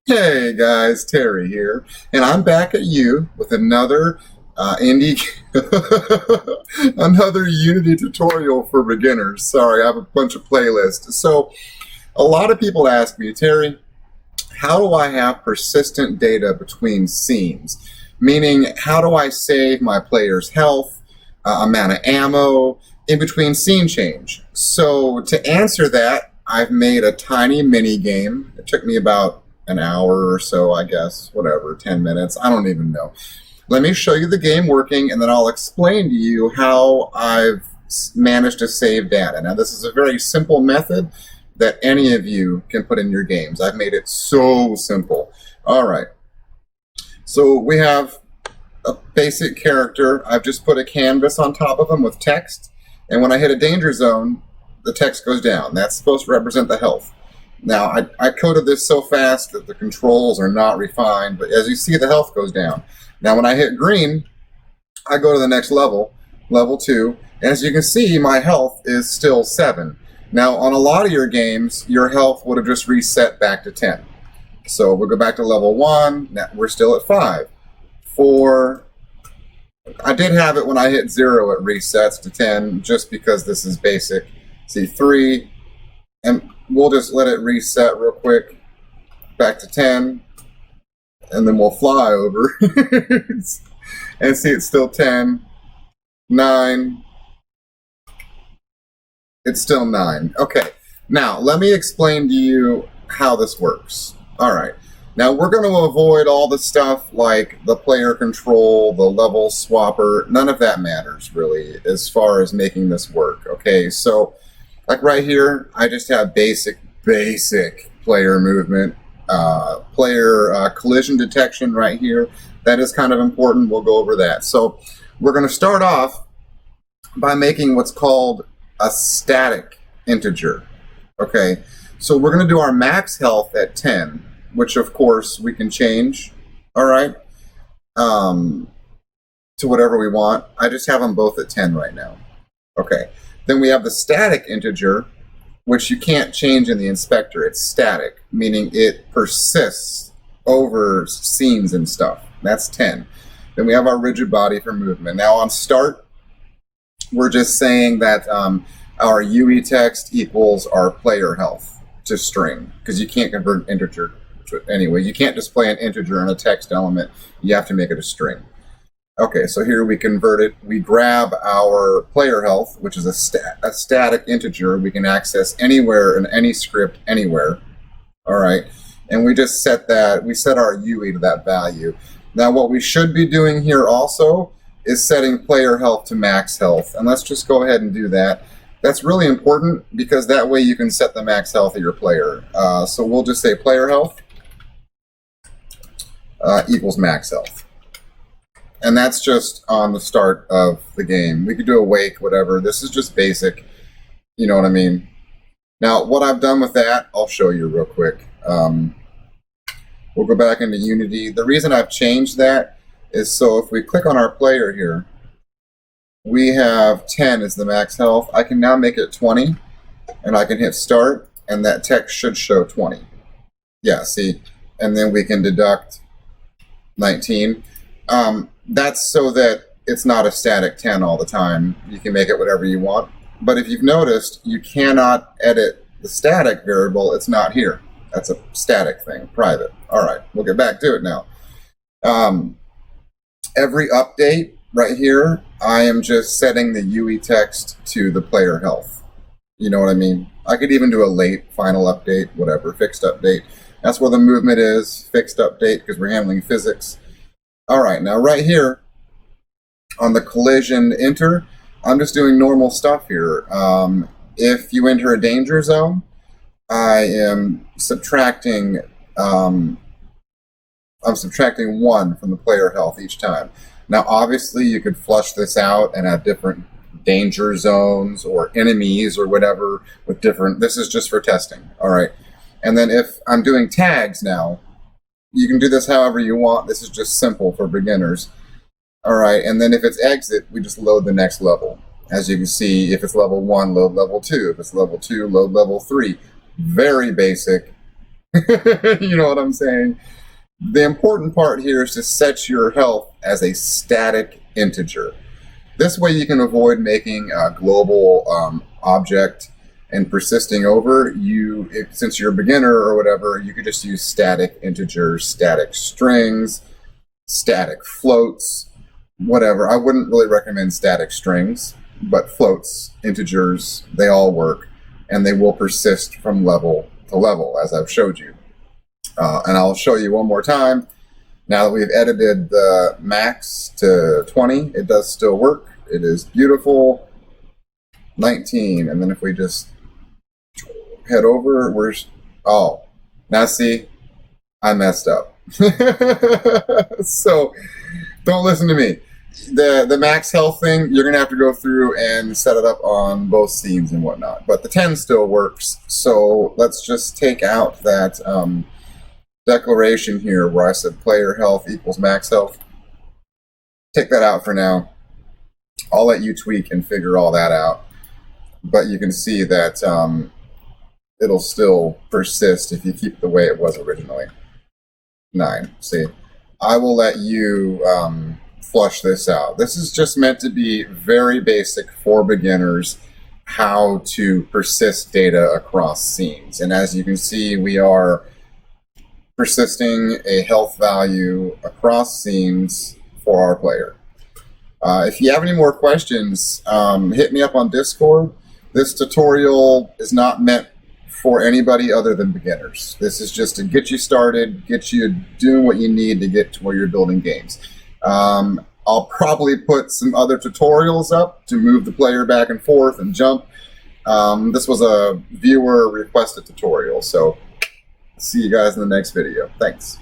Hey guys, Terry here, and I'm back at you with another indie, another Unity tutorial for beginners. Sorry, I have a bunch of playlists. So, a lot of people ask me, Terry, how do I have persistent data between scenes? Meaning, how do I save my player's health, amount of ammo, in between scene change? So, to answer that, I've made a tiny mini game. It took me about an hour or so, I guess, whatever, 10 minutes. I don't even know. Let me show you the game working, and then I'll explain to you how I've managed to save data. Now, this is a very simple method that any of you can put in your games. I've made it so simple. All right. So we have a basic character. I've just put a canvas on top of him with text, and when I hit a danger zone, the text goes down. That's supposed to represent the health. Now, I coded this so fast that the controls are not refined, but as you see, the health goes down. Now, when I hit green, I go to the next level, level 2, and as you can see, my health is still 7. Now, on a lot of your games, your health would have just reset back to 10. So we'll go back to level 1. Now we're still at 5. 4. I did have it when I hit 0, it resets to 10, just because this is basic. See, 3. And we'll just let it reset real quick back to 10, and then we'll fly over and see it's still 10, 9, it's still 9. Okay, now let me explain to you how this works. All right, now we're going to avoid all the stuff like the player control, the level swapper. None of that matters really as far as making this work. Okay, so like right here, I just have basic player movement, player collision detection right here. That is kind of important. We'll go over that. So we're going to start off by making what's called a static integer. Okay, so we're going to do our max health at 10, which of course we can change, all right, to whatever we want. I just have them both at 10 right now. Okay. Then we have the static integer, which you can't change in the inspector. It's static, meaning it persists over scenes and stuff. That's 10. Then we have our rigid body for movement. Now on start, we're just saying that our UE text equals our player health to string, because you can't convert integer. Anyway, you can't display an integer in a text element. You have to make it a string. Okay, so here we convert it. We grab our player health, which is a static integer we can access anywhere in any script, anywhere. All right, and we just set that, we set our UE to that value. Now what we should be doing here also is setting player health to max health. And let's just go ahead and do that. That's really important because that way you can set the max health of your player. So we'll just say player health equals max health. And that's just on the start of the game. We could do awake, whatever. This is just basic. You know what I mean? Now, what I've done with that, I'll show you real quick. We'll go back into Unity. The reason I've changed that is so if we click on our player here, we have 10 as the max health. I can now make it 20, and I can hit start, and that text should show 20. Yeah, see? And then we can deduct 19. That's so that it's not a static 10 all the time. You can make it whatever you want. But if you've noticed, you cannot edit the static variable. It's not here. That's a static thing, private. All right, we'll get back to it now. Every update right here, I am just setting the UE text to the player health. You know what I mean? I could even do a late final update, whatever, fixed update. That's where the movement is, fixed update, because we're handling physics. All right, now right here on the collision enter, I'm just doing normal stuff here. If you enter a danger zone, I am subtracting, I'm subtracting 1 from the player health each time. Now, obviously, you could flush this out and have different danger zones or enemies or whatever with different, this is just for testing, all right? And then if I'm doing tags now, you can do this however you want. This is just simple for beginners. All right, and then if it's exit, we just load the next level. As you can see, if it's level 1, load level 2. If it's level 2, load level 3. Very basic, You know what I'm saying? The important part here is to set your health as a static integer. This way you can avoid making a global object and persisting over. Since you're a beginner or whatever, you could just use static integers, static strings, static floats, whatever. I wouldn't really recommend static strings, but floats, integers, they all work, and they will persist from level to level, as I've showed you. And I'll show you one more time. Now that we've edited the max to 20, it does still work. It is beautiful. 19, and then if we just head over, now see, I messed up. So don't listen to me. The max health thing, you're gonna have to go through and set it up on both scenes and whatnot. But the 10 still works. So let's just take out that declaration here where I said player health equals max health. Take that out for now. I'll let you tweak and figure all that out. But you can see that it'll still persist if you keep it the way it was originally. 9. See, I will let you flush this out. This is just meant to be very basic for beginners, how to persist data across scenes. And as you can see, we are persisting a health value across scenes for our player. If you have any more questions, hit me up on Discord. This tutorial is not meant for anybody other than beginners. This is just to get you started, get you doing what you need to get to where you're building games. I'll probably put some other tutorials up to move the player back and forth and jump. This was a viewer requested tutorial, so see you guys in the next video. Thanks.